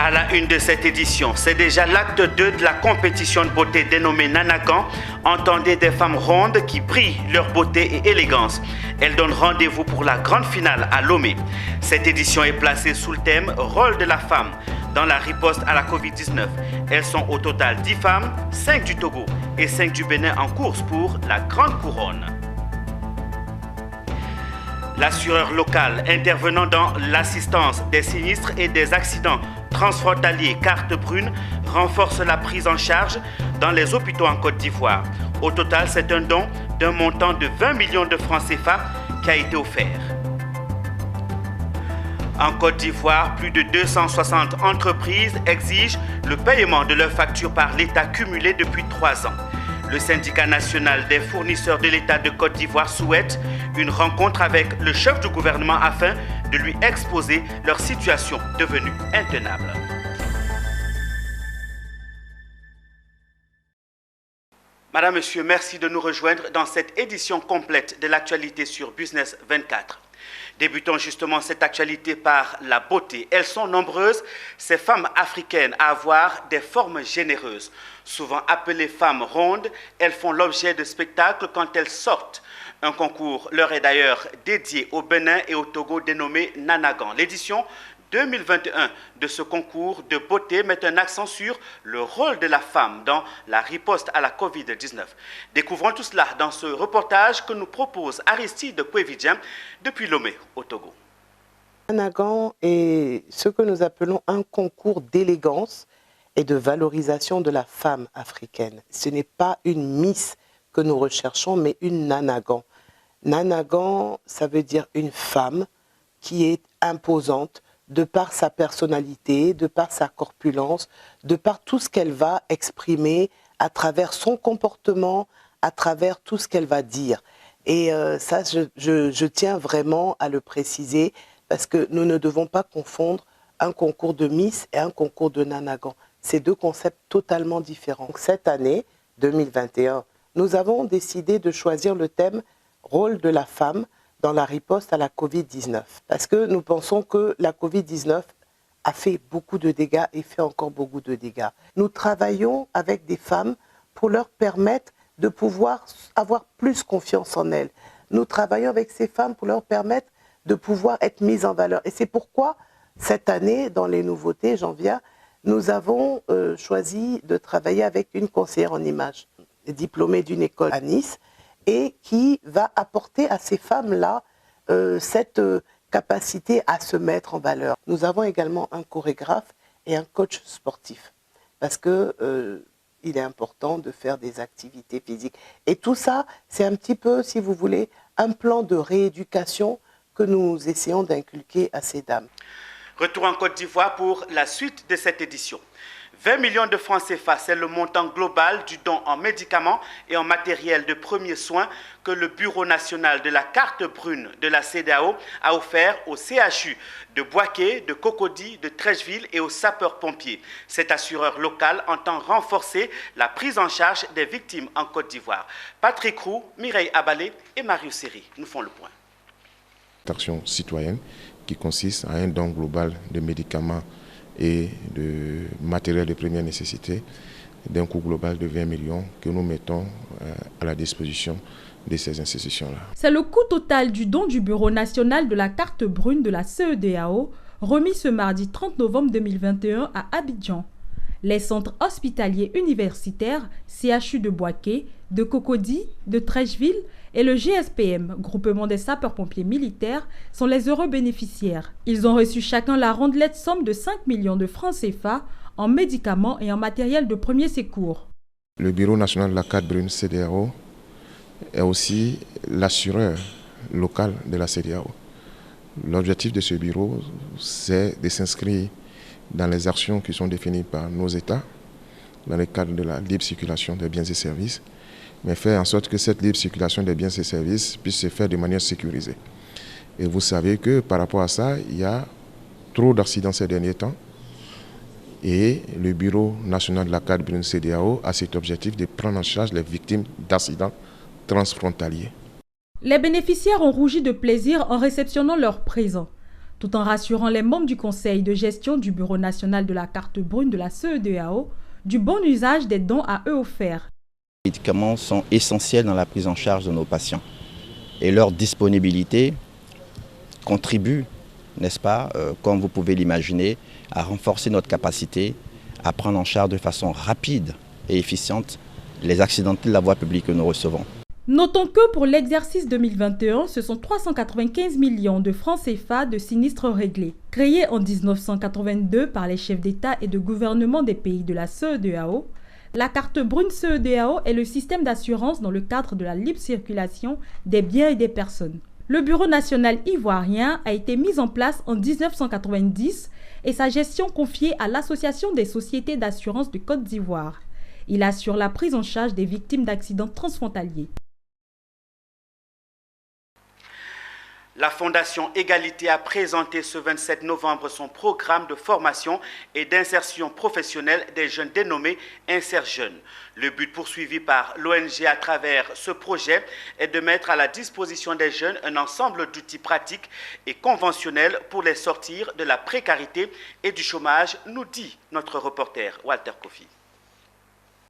À la une de cette édition, c'est déjà l'acte 2 de la compétition de beauté dénommée Nanagan. Entendez des femmes rondes qui brillent leur beauté et élégance. Elles donnent rendez-vous pour la grande finale à Lomé. Cette édition est placée sous le thème « Rôle de la femme » dans la riposte à la Covid-19. Elles sont au total 10 femmes, 5 du Togo et 5 du Bénin en course pour la grande couronne. L'assureur local intervenant dans l'assistance des sinistres et des accidents transfrontaliers Carte Brune renforce la prise en charge dans les hôpitaux en Côte d'Ivoire. Au total, c'est un don d'un montant de 20 millions de francs CFA qui a été offert. En Côte d'Ivoire, plus de 260 entreprises exigent le paiement de leurs factures par l'État cumulé depuis 3 ans. Le syndicat national des fournisseurs de l'État de Côte d'Ivoire souhaite une rencontre avec le chef du gouvernement afin de lui exposer leur situation devenue intenable. Madame, Monsieur, merci de nous rejoindre dans cette édition complète de l'actualité sur Business 24. Débutons justement cette actualité par la beauté. Elles sont nombreuses, ces femmes africaines, à avoir des formes généreuses. Souvent appelées femmes rondes, elles font l'objet de spectacles quand elles sortent. Un concours leur est d'ailleurs dédié au Bénin et au Togo dénommé Nanagan. L'édition 2021 de ce concours de beauté met un accent sur le rôle de la femme dans la riposte à la Covid-19. Découvrons tout cela dans ce reportage que nous propose Aristide Kouevidjian depuis Lomé, au Togo. Nanagan est ce que nous appelons un concours d'élégance et de valorisation de la femme africaine. Ce n'est pas une Miss que nous recherchons, mais une Nanagan. Nanagan, ça veut dire une femme qui est imposante, de par sa personnalité, de par sa corpulence, de par tout ce qu'elle va exprimer à travers son comportement, à travers tout ce qu'elle va dire. Et ça, je tiens vraiment à le préciser parce que nous ne devons pas confondre un concours de Miss et un concours de Nanagan. C'est deux concepts totalement différents. Donc, cette année, 2021, nous avons décidé de choisir le thème « Rôle de la femme » dans la riposte à la Covid-19. Parce que nous pensons que la Covid-19 a fait beaucoup de dégâts et fait encore beaucoup de dégâts. Nous travaillons avec des femmes pour leur permettre de pouvoir avoir plus confiance en elles. Nous travaillons avec ces femmes pour leur permettre de pouvoir être mises en valeur. Et c'est pourquoi, cette année, dans les nouveautés, j'en viens, nous avons choisi de travailler avec une conseillère en images, diplômée d'une école à Nice, et qui va apporter à ces femmes-là cette capacité à se mettre en valeur. Nous avons également un chorégraphe et un coach sportif, parce que il est important de faire des activités physiques. Et tout ça, c'est un petit peu, si vous voulez, un plan de rééducation que nous essayons d'inculquer à ces dames. Retour en Côte d'Ivoire pour la suite de cette édition. 20 millions de francs CFA, c'est le montant global du don en médicaments et en matériel de premiers soins que le Bureau national de la Carte Brune de la CEDEAO a offert au CHU de Boaké, de Cocody, de Trècheville et aux sapeurs-pompiers. Cet assureur local entend renforcer la prise en charge des victimes en Côte d'Ivoire. Patrick Roux, Mireille Abalé et Marius Seri nous font le point. Action citoyenne qui consiste à un don global de médicaments et de matériel de première nécessité d'un coût global de 20 millions que nous mettons à la disposition de ces institutions-là. C'est le coût total du don du Bureau national de la Carte Brune de la CEDEAO remis ce mardi 30 novembre 2021 à Abidjan. Les centres hospitaliers universitaires, CHU de Boaké, de Cocody, de Trècheville et le GSPM, groupement des sapeurs-pompiers militaires, sont les heureux bénéficiaires. Ils ont reçu chacun la rondelette somme de 5 millions de francs CFA en médicaments et en matériel de premier secours. Le Bureau national de la Carte Brune CEDEAO est aussi l'assureur local de la CEDEAO. L'objectif de ce bureau, c'est de s'inscrire dans les actions qui sont définies par nos États, dans le cadre de la libre circulation des biens et services, mais faire en sorte que cette libre circulation des biens et services puisse se faire de manière sécurisée. Et vous savez que par rapport à ça, il y a trop d'accidents ces derniers temps. Et le Bureau national de la Carte Brune CEDEAO a cet objectif de prendre en charge les victimes d'accidents transfrontaliers. Les bénéficiaires ont rougi de plaisir en réceptionnant leur présent. tout en rassurant les membres du conseil de gestion du Bureau national de la carte brune de la CEDEAO du bon usage des dons à eux offerts. Les médicaments sont essentiels dans la prise en charge de nos patients et leur disponibilité contribue, n'est-ce pas, comme vous pouvez l'imaginer, à renforcer notre capacité à prendre en charge de façon rapide et efficiente les accidentés de la voie publique que nous recevons. Notons que pour l'exercice 2021, ce sont 395 millions de francs CFA de sinistres réglés. Créés en 1982 par les chefs d'État et de gouvernement des pays de la CEDEAO, la carte brune CEDEAO est le système d'assurance dans le cadre de la libre circulation des biens et des personnes. Le Bureau national ivoirien a été mis en place en 1990 et sa gestion confiée à l'Association des sociétés d'assurance de Côte d'Ivoire. Il assure la prise en charge des victimes d'accidents transfrontaliers. La Fondation Égalité a présenté ce 27 novembre son programme de formation et d'insertion professionnelle des jeunes dénommé Insert Jeunes. Le but poursuivi par l'ONG à travers ce projet est de mettre à la disposition des jeunes un ensemble d'outils pratiques et conventionnels pour les sortir de la précarité et du chômage, nous dit notre reporter Walter Kofi.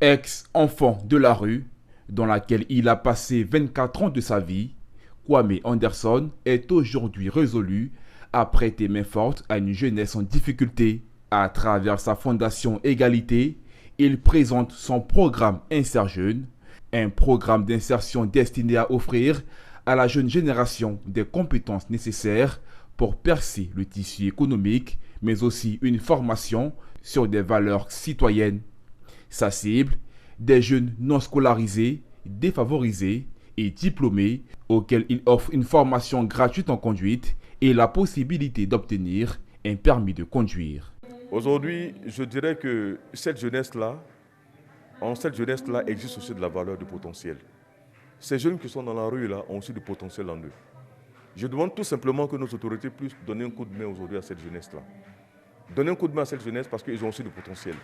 Ex-enfant de la rue, dans laquelle il a passé 24 ans de sa vie, Kwame Anderson est aujourd'hui résolu à prêter main forte à une jeunesse en difficulté. À travers sa fondation Égalité, il présente son programme Insert Jeunes, un programme d'insertion destiné à offrir à la jeune génération des compétences nécessaires pour percer le tissu économique, mais aussi une formation sur des valeurs citoyennes. Sa cible, des jeunes non scolarisés, défavorisés et diplômés auxquels il offre une formation gratuite en conduite et la possibilité d'obtenir un permis de conduire. Aujourd'hui, je dirais que cette jeunesse-là existe aussi de la valeur du potentiel. Ces jeunes qui sont dans la rue là ont aussi du potentiel en eux. Je demande tout simplement que nos autorités puissent donner un coup de main aujourd'hui à cette jeunesse-là. Donner un coup de main à cette jeunesse parce qu'ils ont aussi du potentiel.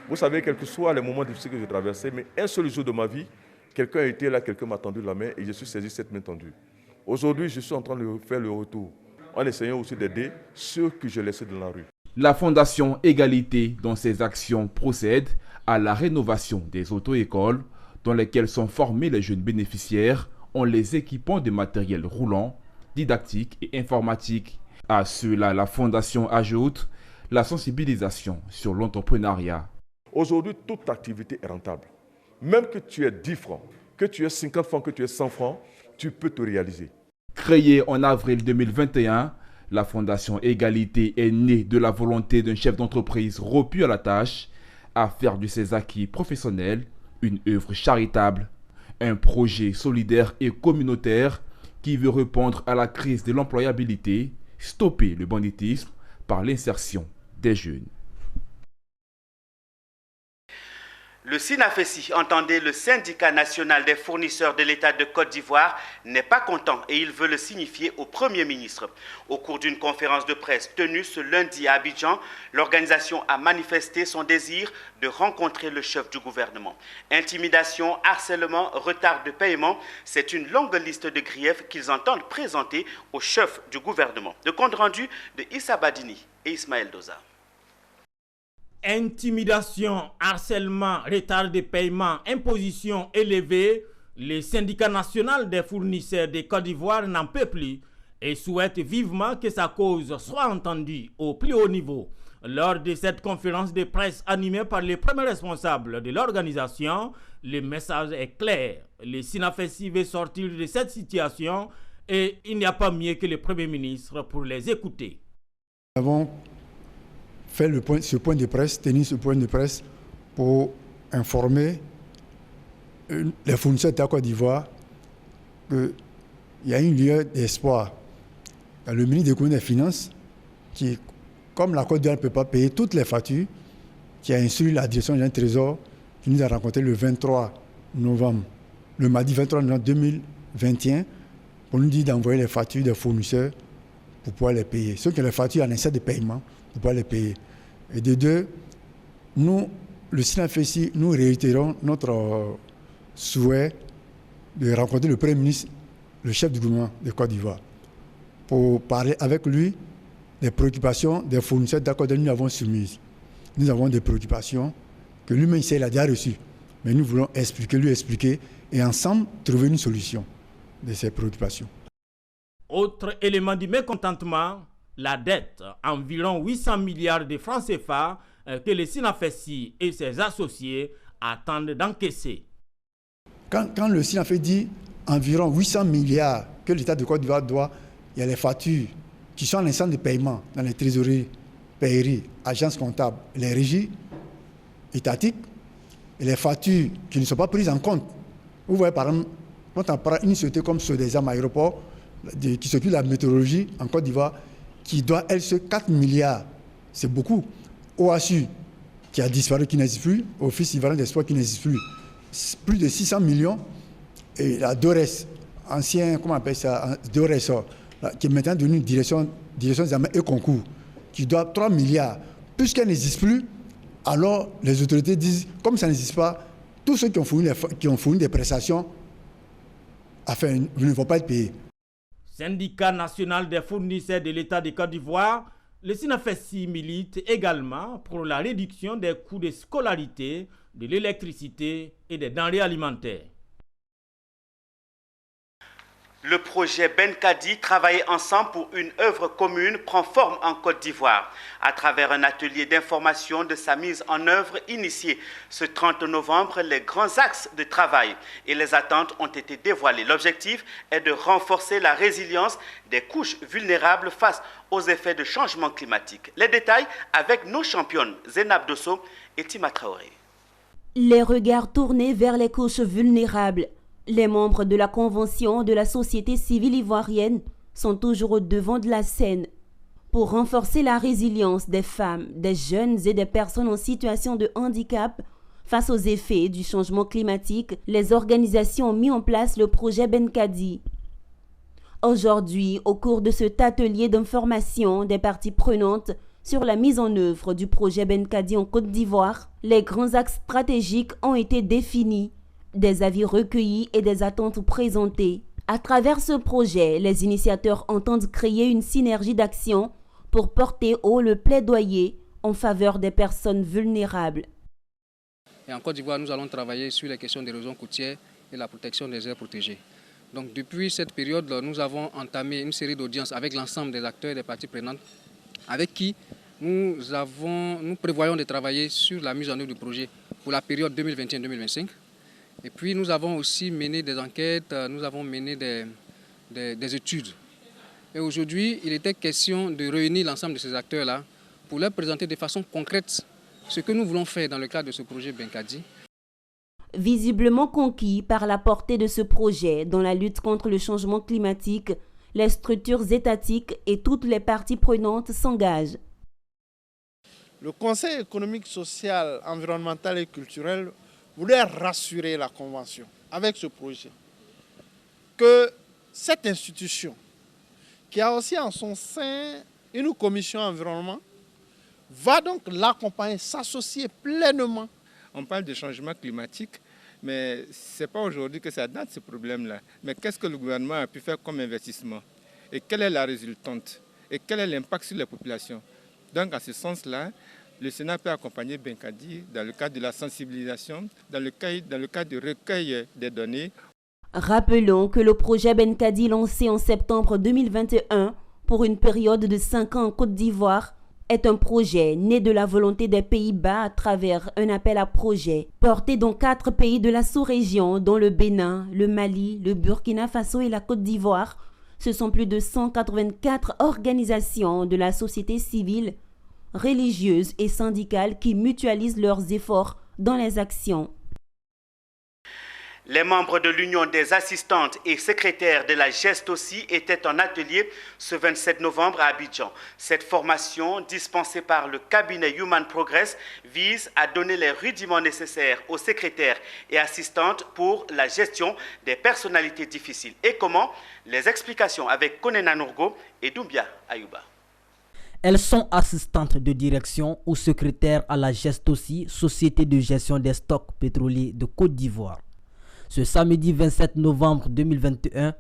Vous savez, quels que soient les moments difficiles que j'ai traversés, mais un seul jour de ma vie, quelqu'un a été là, quelqu'un m'a tendu la main et je suis saisi cette main tendue. Aujourd'hui, je suis en train de faire le retour en essayant aussi d'aider ceux que j'ai laissés dans la rue. La Fondation Égalité, dans ses actions, procède à la rénovation des auto-écoles dans lesquelles sont formés les jeunes bénéficiaires en les équipant de matériel roulant, didactique et informatique. À cela, la Fondation ajoute la sensibilisation sur l'entrepreneuriat. Aujourd'hui, toute activité est rentable. Même que tu aies 10 francs, que tu aies 50 francs, que tu aies 100 francs, tu peux te réaliser. Créée en avril 2021, la Fondation Égalité est née de la volonté d'un chef d'entreprise rompu à la tâche à faire de ses acquis professionnels une œuvre charitable, un projet solidaire et communautaire qui veut répondre à la crise de l'employabilité, stopper le banditisme par l'insertion des jeunes. Le SINAFESI, entendez le syndicat national des fournisseurs de l'État de Côte d'Ivoire, n'est pas content et il veut le signifier au Premier ministre. Au cours d'une conférence de presse tenue ce lundi à Abidjan, l'organisation a manifesté son désir de rencontrer le chef du gouvernement. Intimidation, harcèlement, retard de paiement, c'est une longue liste de griefs qu'ils entendent présenter au chef du gouvernement. De compte rendu de Issa Badini et Ismaël Doza. Intimidation, harcèlement, retard de paiement, imposition élevée, le syndicat national des fournisseurs de Côte d'Ivoire n'en peut plus et souhaite vivement que sa cause soit entendue au plus haut niveau. Lors de cette conférence de presse animée par les premiers responsables de l'organisation, le message est clair. Le SINAFESI veut sortir de cette situation et il n'y a pas mieux que le Premier ministre pour les écouter. Nous avons fait ce point de presse, tenu ce point de presse pour informer les fournisseurs de la Côte d'Ivoire qu'il y a une lueur d'espoir. Le ministre de l'Économie et des Finances, qui, comme la Côte d'Ivoire ne peut pas payer toutes les factures, qui a instruit la direction du Trésor, qui nous a rencontré le 23 novembre, le mardi 23 novembre 2021, pour nous dire d'envoyer les factures des fournisseurs pour pouvoir les payer. Ceux qui ont les factures en insert de paiement, pour pouvoir les payer. Et de deux, nous, le SINAFESI, nous réitérons notre souhait de rencontrer le Premier ministre, le chef du gouvernement de Côte d'Ivoire, pour parler avec lui des préoccupations des fournisseurs d'accord nous avons soumises. Nous avons des préoccupations que lui-même il a déjà reçues. Mais nous voulons lui expliquer et ensemble trouver une solution de ces préoccupations. Autre élément du mécontentement, la dette, environ 800 milliards de francs CFA que le SINAFESI et ses associés attendent d'encaisser. Quand le SINAFESI dit environ 800 milliards que l'État de Côte d'Ivoire doit, il y a les factures qui sont en instance de paiement dans les trésoreries, paieries, agences comptables, les régies étatiques et les factures qui ne sont pas prises en compte. Vous voyez par exemple, quand on prend une société comme Sodexam Aéroport, qui s'occupe de la météorologie en Côte d'Ivoire, qui doit elle se 4 milliards, c'est beaucoup. OASU qui a disparu, qui n'existe plus, Office Ivoirien des Sports qui n'existe plus de 600 millions, et la DORES, ancien, comment on appelle ça, DORES, qui est maintenant devenue direction des examens et concours, qui doit 3 milliards. Puisqu'elle n'existe plus, alors les autorités disent, comme ça n'existe pas, tous ceux qui ont fourni des prestations, enfin, ne vont pas être payés. Syndicat national des fournisseurs de l'État de Côte d'Ivoire, le SINAFESI milite également pour la réduction des coûts de scolarité, de l'électricité et des denrées alimentaires. Le projet Benkadi, travailler ensemble pour une œuvre commune, prend forme en Côte d'Ivoire. À travers un atelier d'information de sa mise en œuvre initiée ce 30 novembre, les grands axes de travail et les attentes ont été dévoilés. L'objectif est de renforcer la résilience des couches vulnérables face aux effets de changement climatique. Les détails avec nos championnes Zénab Dosso et Tima Traoré. Les regards tournés vers les couches vulnérables. Les membres de la Convention de la société civile ivoirienne sont toujours au devant de la scène. Pour renforcer la résilience des femmes, des jeunes et des personnes en situation de handicap face aux effets du changement climatique, les organisations ont mis en place le projet Benkadi. Aujourd'hui, au cours de cet atelier d'information des parties prenantes sur la mise en œuvre du projet Benkadi en Côte d'Ivoire, les grands axes stratégiques ont été définis. Des avis recueillis et des attentes présentées. À travers ce projet, les initiateurs entendent créer une synergie d'action pour porter haut le plaidoyer en faveur des personnes vulnérables. Et en Côte d'Ivoire, nous allons travailler sur les questions des régions côtières et la protection des aires protégées. Donc depuis cette période, nous avons entamé une série d'audiences avec l'ensemble des acteurs et des parties prenantes avec qui nous prévoyons de travailler sur la mise en œuvre du projet pour la période 2021-2025. Et puis nous avons aussi mené des enquêtes, nous avons mené des études. Et aujourd'hui, il était question de réunir l'ensemble de ces acteurs-là pour leur présenter de façon concrète ce que nous voulons faire dans le cadre de ce projet Benkadi. Visiblement conquis par la portée de ce projet dans la lutte contre le changement climatique, les structures étatiques et toutes les parties prenantes s'engagent. Le Conseil économique, social, environnemental et culturel voulait rassurer la Convention avec ce projet que cette institution, qui a aussi en son sein une commission environnement, va donc l'accompagner, s'associer pleinement. On parle de changement climatique, mais ce n'est pas aujourd'hui que ça date ce problème-là. Mais qu'est-ce que le gouvernement a pu faire comme investissement? Et quelle est la résultante? Et quel est l'impact sur les populations? Donc, à ce sens-là, le Sénat peut accompagner Benkadi dans le cadre de la sensibilisation, dans le cadre du recueil des données. Rappelons que le projet Benkadi lancé en septembre 2021 pour une période de 5 ans en Côte d'Ivoire est un projet né de la volonté des Pays-Bas à travers un appel à projet porté dans 4 pays de la sous-région dont le Bénin, le Mali, le Burkina Faso et la Côte d'Ivoire. Ce sont plus de 184 organisations de la société civile, religieuses et syndicales qui mutualisent leurs efforts dans les actions. Les membres de l'Union des assistantes et secrétaires de la GEST aussi étaient en atelier ce 27 novembre à Abidjan. Cette formation, dispensée par le cabinet Human Progress, vise à donner les rudiments nécessaires aux secrétaires et assistantes pour la gestion des personnalités difficiles. Et comment? Les explications avec Konena Nourgo et Doumbia Ayouba. Elles sont assistantes de direction ou secrétaires à la GESTOSI, Société de gestion des stocks pétroliers de Côte d'Ivoire. Ce samedi 27 novembre 2021,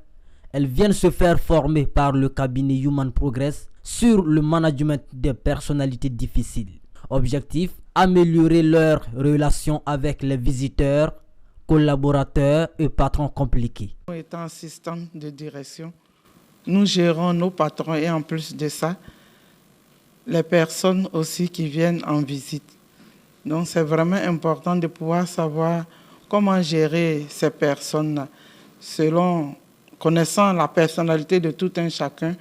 elles viennent se faire former par le cabinet Human Progress sur le management des personnalités difficiles. Objectif, améliorer leurs relations avec les visiteurs, collaborateurs et patrons compliqués. Étant assistant de direction, nous gérons nos patrons et en plus de ça, les personnes aussi qui viennent en visite. Donc c'est vraiment important de pouvoir savoir comment gérer ces personnes-là, connaissant la personnalité de tout un chacun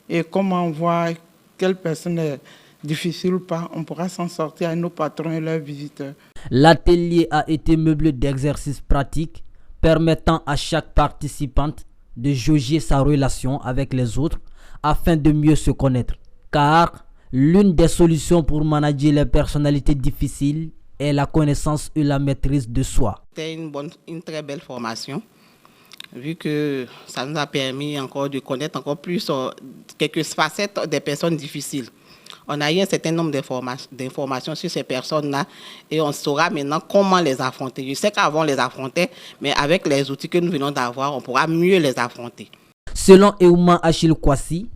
et comment voir quelle personne est difficile ou pas, on pourra s'en sortir avec nos patrons et leurs visiteurs. L'atelier a été meublé d'exercices pratiques permettant à chaque participante de jauger sa relation avec les autres afin de mieux se connaître. Car l'une des solutions pour manager les personnalités difficiles est la connaissance et la maîtrise de soi. C'était une très belle formation, vu que ça nous a permis encore de connaître encore plus quelques facettes des personnes difficiles. On a eu un certain nombre d'informations sur ces personnes-là et on saura maintenant comment les affronter. Je sais qu'avant on les affrontait, mais avec les outils que nous venons d'avoir, on pourra mieux les affronter. Selon Eouma Achille Kwasi,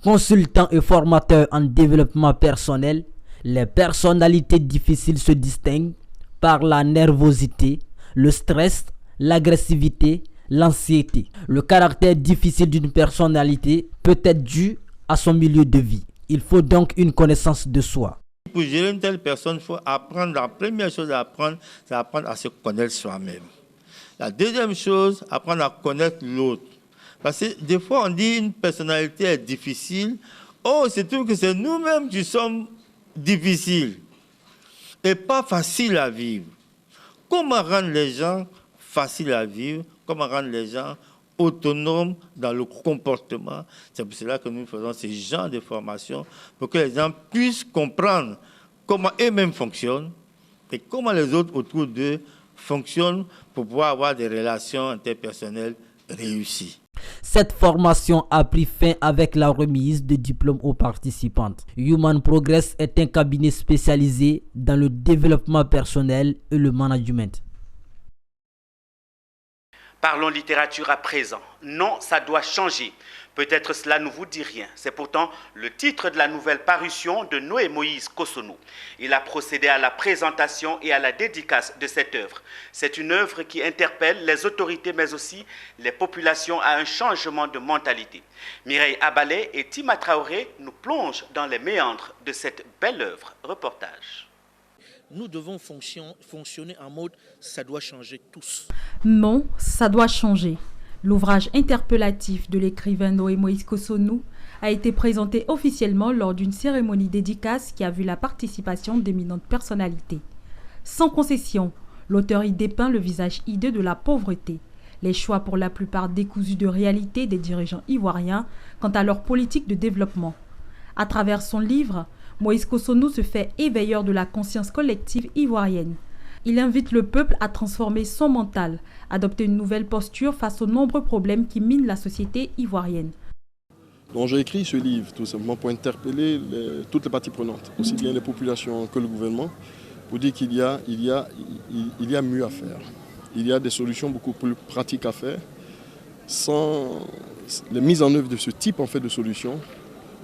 consultant et formateur en développement personnel, les personnalités difficiles se distinguent par la nervosité, le stress, l'agressivité, l'anxiété. Le caractère difficile d'une personnalité peut être dû à son milieu de vie. Il faut donc une connaissance de soi. Pour gérer une telle personne, il faut apprendre. La première chose à apprendre, c'est apprendre à se connaître soi-même. La deuxième chose, apprendre à connaître l'autre. Parce que des fois, on dit une personnalité est difficile. Oh, c'est tout que c'est nous-mêmes qui sommes difficiles et pas faciles à vivre. Comment rendre les gens faciles à vivre? Comment rendre les gens autonomes dans le comportement? C'est pour cela que nous faisons ce genre de formation, pour que les gens puissent comprendre comment eux-mêmes fonctionnent et comment les autres autour d'eux fonctionnent pour pouvoir avoir des relations interpersonnelles réussies. Cette formation a pris fin avec la remise de diplômes aux participantes. Human Progress est un cabinet spécialisé dans le développement personnel et le management. Parlons littérature à présent. Non, ça doit changer. Peut-être cela ne vous dit rien. C'est pourtant le titre de la nouvelle parution de Noé Moïse Kosonou. Il a procédé à la présentation et à la dédicace de cette œuvre. C'est une œuvre qui interpelle les autorités mais aussi les populations à un changement de mentalité. Mireille Abalé et Tima Traoré nous plongent dans les méandres de cette belle œuvre. Reportage. Nous devons fonctionner en mode « ça doit changer tous ». Non, ça doit changer. L'ouvrage interpellatif de l'écrivain Noé Moïse Kosonou a été présenté officiellement lors d'une cérémonie dédicace qui a vu la participation d'éminentes personnalités. Sans concession, l'auteur y dépeint le visage hideux de la pauvreté, les choix pour la plupart décousus de réalité des dirigeants ivoiriens quant à leur politique de développement. À travers son livre, Moïse Kosonou se fait éveilleur de la conscience collective ivoirienne. Il invite le peuple à transformer son mental, adopter une nouvelle posture face aux nombreux problèmes qui minent la société ivoirienne. Donc j'ai écrit ce livre tout simplement pour interpeller toutes les parties prenantes, aussi bien les populations que le gouvernement, pour dire qu'il y a mieux à faire. Il y a des solutions beaucoup plus pratiques à faire. Sans les mises en œuvre de ce type de solutions,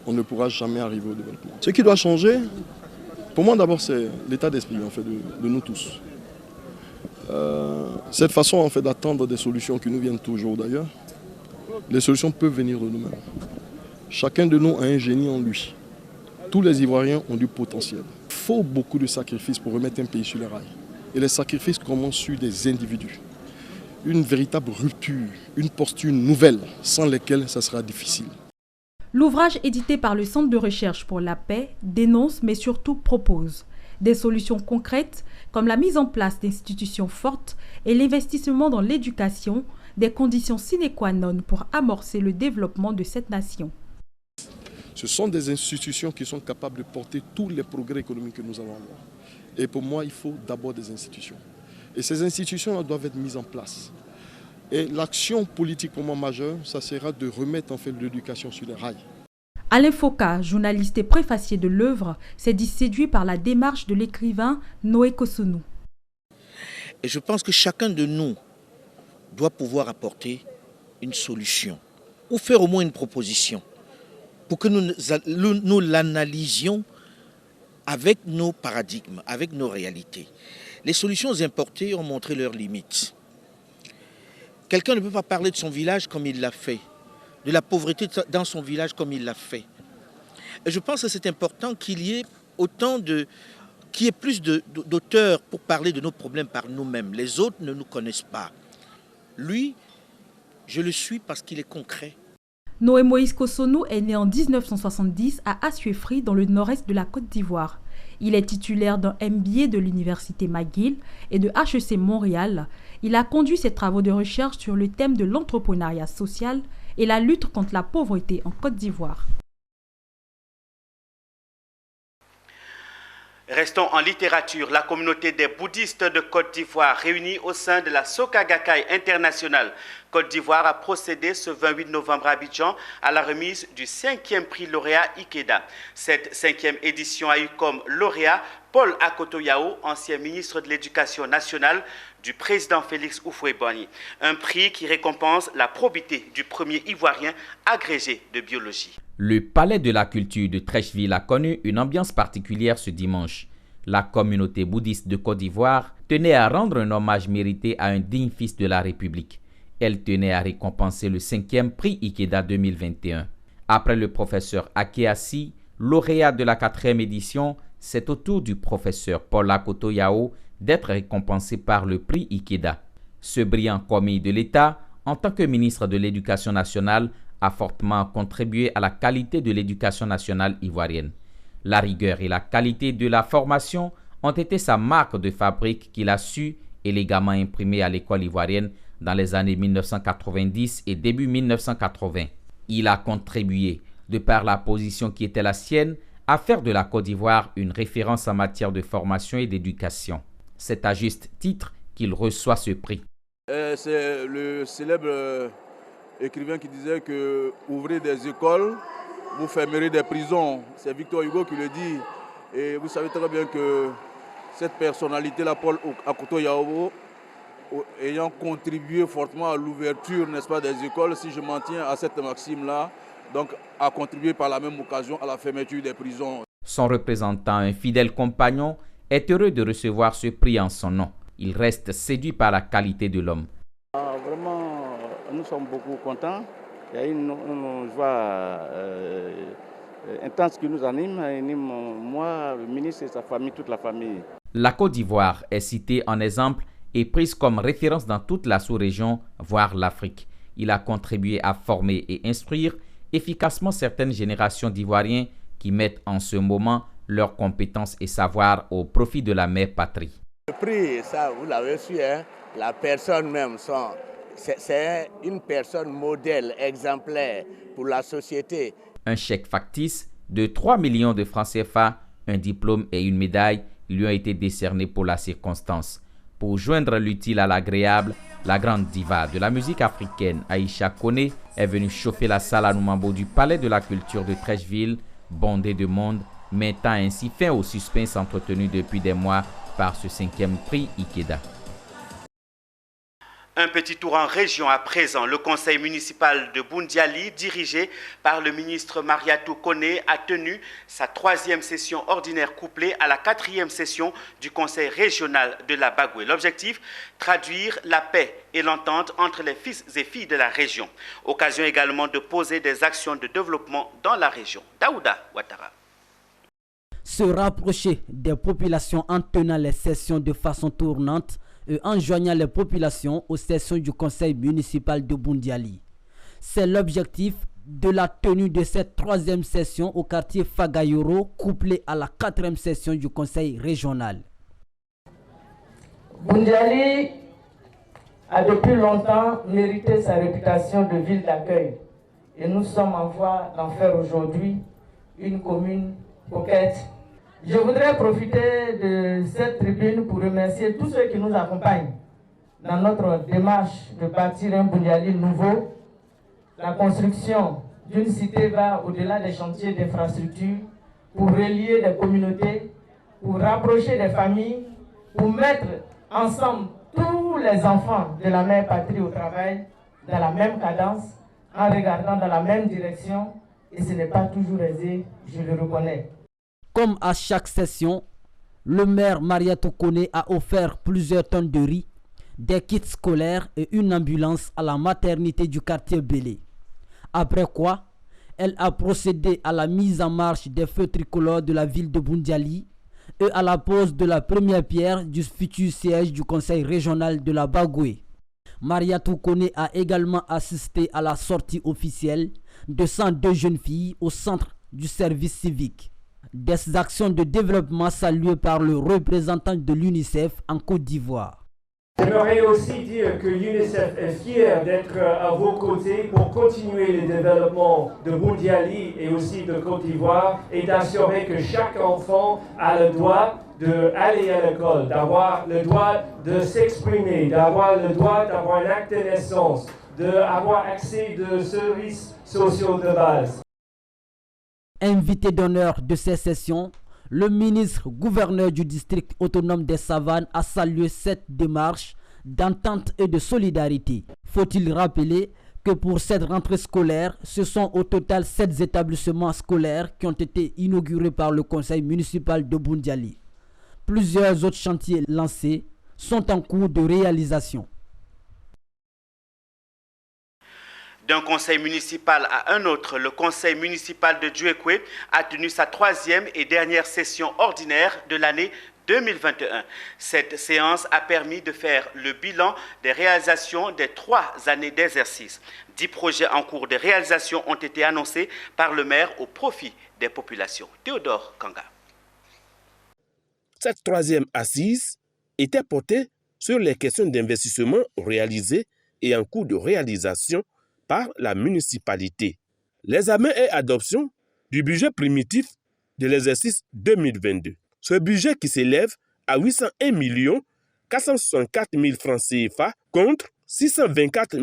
on ne pourra jamais arriver au développement. Ce qui doit changer, pour moi d'abord, c'est l'état d'esprit de nous tous. Cette façon d'attendre des solutions qui nous viennent toujours d'ailleurs, les solutions peuvent venir de nous-mêmes. Chacun de nous a un génie en lui. Tous les Ivoiriens ont du potentiel. Il faut beaucoup de sacrifices pour remettre un pays sur les rails. Et les sacrifices commencent sur des individus. Une véritable rupture, une posture nouvelle, sans lesquelles ça sera difficile. L'ouvrage édité par le Centre de recherche pour la paix dénonce mais surtout propose des solutions concrètes comme la mise en place d'institutions fortes et l'investissement dans l'éducation, des conditions sine qua non pour amorcer le développement de cette nation. Ce sont des institutions qui sont capables de porter tous les progrès économiques que nous allons avoir. Et pour moi, il faut d'abord des institutions. Et ces institutions doivent être mises en place. Et l'action politique pour moi majeure, ça sera de remettre l'éducation sur les rails. Alain Foka, journaliste et préfacier de l'œuvre, s'est dit séduit par la démarche de l'écrivain Noé Kosonou. Et je pense que chacun de nous doit pouvoir apporter une solution ou faire au moins une proposition pour que nous l'analysions avec nos paradigmes, avec nos réalités. Les solutions importées ont montré leurs limites. Quelqu'un ne peut pas parler de son village comme il l'a fait, de la pauvreté dans son village comme il l'a fait. Et je pense que c'est important qu'il y ait qu'il y ait plus d'auteurs pour parler de nos problèmes par nous-mêmes. Les autres ne nous connaissent pas. Lui, je le suis parce qu'il est concret. Noé Moïse Kossonou est né en 1970 à Assuéfry, dans le nord-est de la Côte d'Ivoire. Il est titulaire d'un MBA de l'université McGill et de HEC Montréal. Il a conduit ses travaux de recherche sur le thème de l'entrepreneuriat social et la lutte contre la pauvreté en Côte d'Ivoire. Restons en littérature. La communauté des bouddhistes de Côte d'Ivoire, réunie au sein de la Soka Gakkai International Côte d'Ivoire, a procédé ce 28 novembre à Abidjan à la remise du 5e prix lauréat Ikeda. Cette 5e édition a eu comme lauréat Paul Akoto-Yao, ancien ministre de l'Éducation nationale du président Félix Houphouët-Boigny. Un prix qui récompense la probité du premier Ivoirien agrégé de biologie. Le Palais de la Culture de Treichville a connu une ambiance particulière ce dimanche. La communauté bouddhiste de Côte d'Ivoire tenait à rendre un hommage mérité à un digne fils de la République. Elle tenait à récompenser le 5e prix Ikeda 2021. Après le professeur Akeassi, lauréat de la 4e édition, c'est au tour du professeur Paul Akoto-Yao d'être récompensé par le prix Ikeda. Ce brillant commis de l'État, en tant que ministre de l'Éducation nationale, a fortement contribué à la qualité de l'éducation nationale ivoirienne. La rigueur et la qualité de la formation ont été sa marque de fabrique qu'il a su élégamment imprimer à l'école ivoirienne dans les années 1990 et début 1980. Il a contribué, de par la position qui était la sienne, à faire de la Côte d'Ivoire une référence en matière de formation et d'éducation. C'est à juste titre qu'il reçoit ce prix. C'est le célèbre écrivain qui disait que ouvrez des écoles, vous fermerez des prisons. C'est Victor Hugo qui le dit. Et vous savez très bien que cette personnalité-là, Paul Akoto-Yao, ayant contribué fortement à l'ouverture, n'est-ce pas, des écoles, si je m'en tiens à cette maxime-là, donc a contribué par la même occasion à la fermeture des prisons. Son représentant, un fidèle compagnon, est heureux de recevoir ce prix en son nom. Il reste séduit par la qualité de l'homme. Vraiment, nous sommes beaucoup contents. Il y a une joie intense qui nous anime, moi, le ministre et sa famille, toute la famille. La Côte d'Ivoire est citée en exemple et prise comme référence dans toute la sous-région, voire l'Afrique. Il a contribué à former et instruire efficacement certaines générations d'Ivoiriens qui mettent en ce moment leurs compétences et savoirs au profit de la mère patrie. Le prix, ça vous l'avez su, hein? La personne même, c'est une personne modèle, exemplaire pour la société. Un chèque factice de 3 millions de francs CFA, un diplôme et une médaille lui ont été décernés pour la circonstance. Pour joindre l'utile à l'agréable, la grande diva de la musique africaine, Aïcha Koné, est venue chauffer la salle à Noumambo du Palais de la Culture de Treichville, bondée de monde, mettant ainsi fin au suspense entretenu depuis des mois par ce 5e prix Ikeda. Un petit tour en région à présent. Le conseil municipal de Boundiali, dirigé par le ministre Mariatou Koné, a tenu sa 3e session ordinaire couplée à la 4e session du conseil régional de la Bagoué. L'objectif, traduire la paix et l'entente entre les fils et filles de la région. Occasion également de poser des actions de développement dans la région. Daouda Ouattara. Se rapprocher des populations en tenant les sessions de façon tournante et en joignant les populations aux sessions du conseil municipal de Boundiali. C'est l'objectif de la tenue de cette 3e session au quartier Fagayoro, couplée à la 4e session du conseil régional. Boundiali a depuis longtemps mérité sa réputation de ville d'accueil et nous sommes en voie d'en faire aujourd'hui une commune coquette. Je voudrais profiter de cette tribune pour remercier tous ceux qui nous accompagnent dans notre démarche de bâtir un Boundiali nouveau. La construction d'une cité va au-delà des chantiers d'infrastructure pour relier des communautés, pour rapprocher des familles, pour mettre ensemble tous les enfants de la mère patrie au travail dans la même cadence, en regardant dans la même direction et ce n'est pas toujours aisé, je le reconnais. Comme à chaque session, le maire Mariatou Kone a offert plusieurs tonnes de riz, des kits scolaires et une ambulance à la maternité du quartier Bélé. Après quoi, elle a procédé à la mise en marche des feux tricolores de la ville de Boundiali et à la pose de la première pierre du futur siège du conseil régional de la Bagoué. Mariatou Kone a également assisté à la sortie officielle de 102 jeunes filles au centre du service civique. Des actions de développement saluées par le représentant de l'UNICEF en Côte d'Ivoire. J'aimerais aussi dire que l'UNICEF est fier d'être à vos côtés pour continuer le développement de Boundiali et aussi de Côte d'Ivoire et d'assurer que chaque enfant a le droit d'aller à l'école, d'avoir le droit de s'exprimer, d'avoir le droit d'avoir un acte de naissance, d'avoir accès aux services sociaux de base. Invité d'honneur de ces sessions, le ministre gouverneur du district autonome des Savanes a salué cette démarche d'entente et de solidarité. Faut-il rappeler que pour cette rentrée scolaire, ce sont au total 7 établissements scolaires qui ont été inaugurés par le conseil municipal de Boundiali. Plusieurs autres chantiers lancés sont en cours de réalisation. D'un conseil municipal à un autre, le conseil municipal de Djuekwe a tenu sa 3e et dernière session ordinaire de l'année 2021. Cette séance a permis de faire le bilan des réalisations des 3 années d'exercice. 10 projets en cours de réalisation ont été annoncés par le maire au profit des populations. Théodore Kanga. Cette 3e assise était portée sur les questions d'investissement réalisées et en cours de réalisation par la municipalité. L'examen et adoption du budget primitif de l'exercice 2022. Ce budget qui s'élève à 801 464 000 francs CFA contre 624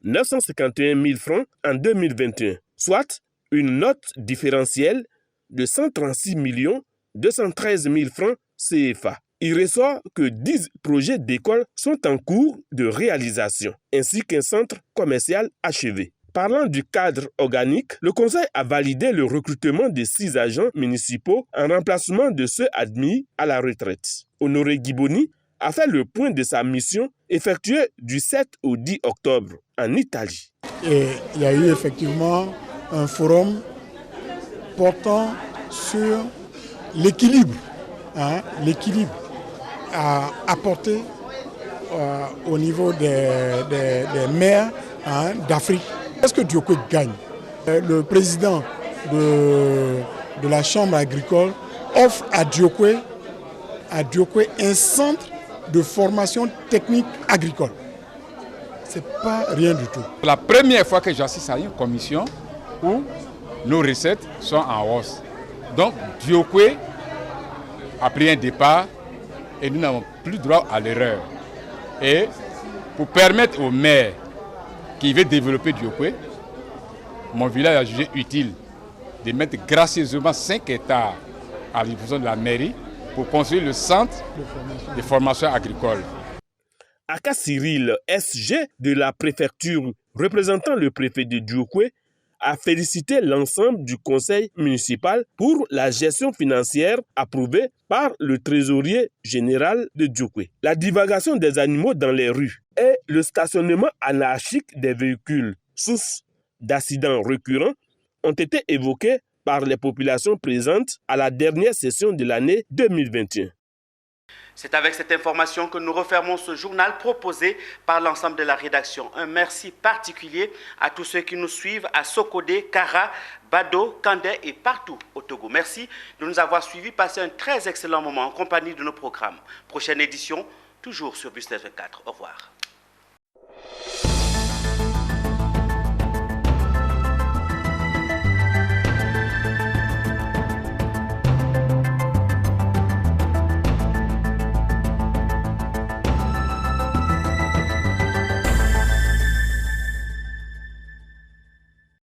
951 000 francs en 2021, soit une note différentielle de 136 213 000 francs CFA. Il ressort que 10 projets d'école sont en cours de réalisation, ainsi qu'un centre commercial achevé. Parlant du cadre organique, le Conseil a validé le recrutement de 6 agents municipaux en remplacement de ceux admis à la retraite. Honoré Guiboni a fait le point de sa mission effectuée du 7 au 10 octobre en Italie. Et il y a eu effectivement un forum portant sur l'équilibre, l'équilibre à apporter au niveau des maires d'Afrique. Est-ce que Djuekwe gagne? Le président de la Chambre agricole offre à Djuekwe un centre de formation technique agricole. Ce n'est pas rien du tout. La première fois que j'assiste à une commission où nos recettes sont en hausse. Donc Djuekwe a pris un départ et nous n'avons plus droit à l'erreur. Et pour permettre aux maires qui veulent développer Djuekwe, mon village a jugé utile de mettre gracieusement 5 hectares à la disposition de la mairie pour construire le centre de formation agricole. Aka Cyril, SG de la préfecture, représentant le préfet de Djuekwe, a félicité l'ensemble du conseil municipal pour la gestion financière approuvée par le trésorier général de Djuekwe. La divagation des animaux dans les rues et le stationnement anarchique des véhicules, source d'accidents récurrents, ont été évoqués par les populations présentes à la dernière session de l'année 2021. C'est avec cette information que nous refermons ce journal proposé par l'ensemble de la rédaction. Un merci particulier à tous ceux qui nous suivent à Sokodé, Kara, Bado, Kandé et partout au Togo. Merci de nous avoir suivis. Passez un très excellent moment en compagnie de nos programmes. Prochaine édition, toujours sur Business 24. Au revoir.